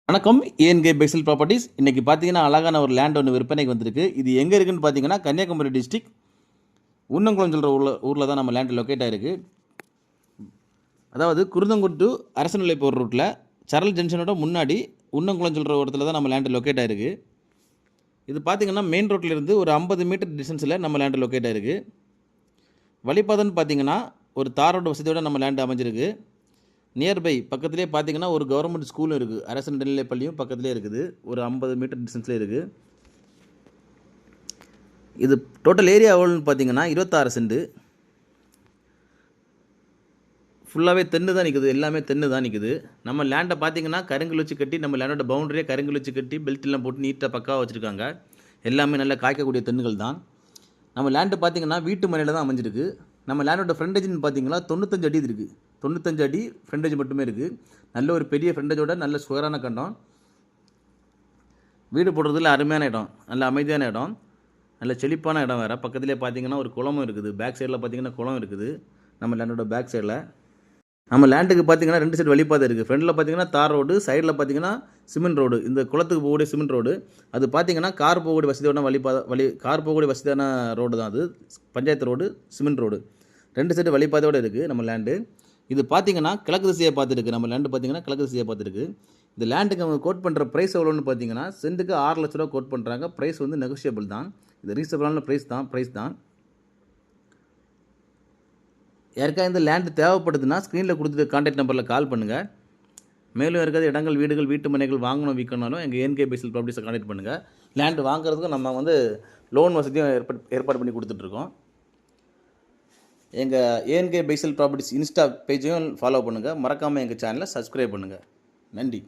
வணக்கம். ஏஎன்கே பெக்ஸல் ப்ராப்பர்ட்டிஸ். இன்னைக்கு பார்த்தீங்கன்னா, அழகான ஒரு லேண்ட் ஒன்று விற்பனைக்கு வந்திருக்கு. இது எங்கே இருக்குன்னு பார்த்தீங்கன்னா, கன்னியாகுமரி டிஸ்ட்ரிக்ட் உன்னங்குளம் சொல்கிற ஊரில் தான் நம்ம லேண்ட் லொக்கேட் ஆகிருக்கு. அதாவது குருந்தங்குட் டு அரசநிலை போகிற ரூட்டில் சரல் ஜங்ஷனோட முன்னாடி உன்னங்குளம் சொல்கிற இடத்துல தான் நம்ம லேண்டு லொக்கேட் ஆகிருக்கு. இது பார்த்தீங்கன்னா, மெயின் ரோட்டிலிருந்து ஒரு 50 மீட்டர் டிஸ்டன்ஸில் நம்ம லேண்டு லொக்கேட் ஆகிருக்கு. வழிபாதைன்னு பார்த்தீங்கன்னா, ஒரு தார் ரோடு வசதியோடு நம்ம லேண்டு அமைஞ்சிருக்கு. நியர்பை பக்கத்துலேயே பார்த்தீங்கன்னா ஒரு கவர்மெண்ட் ஸ்கூலும் இருக்குது. அரசு நடுநிலைப் பள்ளியும் பக்கத்துலேயே இருக்குது. ஒரு 50 மீட்டர் டிஸ்டன்ஸ்லேயே இருக்குது. இது டோட்டல் ஏரியா எவ்வளோன்னு பார்த்தீங்கன்னா 26 சென்ட். ஃபுல்லாகவே தென்னு தான் நிற்குது. எல்லாமே தென்னு தான் நிற்குது. நம்ம லேண்டை பார்த்தீங்கன்னா கருங்கல் வச்சு கட்டி, நம்ம லேண்டோட பவுண்டரியே கருங்கல் வச்சு கட்டி பெல்ட் எல்லாம் போட்டு நீட்டாக பக்காவாக வச்சுருக்காங்க. எல்லாமே நல்லா காய்க்கக்கூடிய தென்னுகள் தான். நம்ம லேண்டு பார்த்தீங்கன்னா வீட்டு மனையில் தான் அமைஞ்சிருக்கு. நம்ம லேண்டோட ஃப்ரண்டேஜ்னு பார்த்தீங்கன்னா 95 அடி இருக்குது. 95 அடி ஃப்ரண்டேஜ் மட்டுமே இருக்குது. நல்ல ஒரு பெரிய ஃப்ரண்டேஜோட நல்ல சுகரான கண்டம். வீடு போடுறதுல அருமையான இடம், நல்ல அமைதியான இடம், நல்ல செழிப்பான இடம் வேறு. பக்கத்துலேயே பார்த்தீங்கன்னா ஒரு குளமும் இருக்குது. பேக் சைடில் பார்த்தீங்கன்னா குளம் இருக்குது. நம்ம லேண்டோட பேக் சைடில் நம்ம லேண்டுக்கு பார்த்தீங்கன்னா 2 சைடு வழிபாதை இருக்குது. ஃப்ரண்டில் பார்த்தீங்கன்னா தார் ரோடு, சைடில் பார்த்தீங்கன்னா சிமெண்ட் ரோடு. இந்த குளத்துக்கு போகக்கூடிய சிமெண்ட் ரோடு. அது பார்த்தீங்கன்னா கார் போகக்கூடிய வசதியோட கார் போகக்கூடிய வசதியான ரோடு தான் அது. Panchayat road, cement road 2 side வழிபாதையோடு இருக்குது நம்ம லேண்டு. இது பார்த்தீங்கன்னா கிழக்கு திசையை பார்த்துருக்கு. நம்ம லேண்டு பார்த்தீங்கன்னா கிழக்கு திசையை பார்த்துருக்கு. இந்த லேண்டுக்கு அவங்க கோட் பண்ணுற ப்ரைஸ் எவ்வளோன்னு பார்த்தீங்கன்னா சென்ட்டுக்கு 6 லட்ச ரூபா கோட் பண்ணுறாங்க. ப்ரைஸ் வந்து நெகோஷியபிள் தான். இது ரீசனபிளான ப்ரைஸ் தான். யாருக்காவது இந்த லேண்டு தேவைப்படுதுன்னா ஸ்க்ரீனில் கொடுத்துட்டு கான்டாக்ட் நம்பரில் கால் பண்ணுங்கள். மேலும் யாருக்காவது இடங்கள், வீடுகள், வீட்டு மனைகள் வாங்கணும் விற்கணும்னாலும் எங்கள் ஏஎன்கே பெக்ஸல் ப்ராப்பர்ட்டிஸை கான்டாக்ட் பண்ணுங்கள். லேண்டு வாங்குறதுக்கு நம்ம வந்து லோன் வசதியும் ஏற்பாடு பண்ணி கொடுத்துட்ருக்கோம். எங்கள் ஏஎன்கே பெக்ஸல் ப்ராப்பர்ட்டிஸ் இன்ஸ்டா பேஜையும் ஃபாலோ பண்ணுங்கள். மறக்காமல் எங்கள் சேனலை சப்ஸ்கிரைப் பண்ணுங்கள். நன்றி.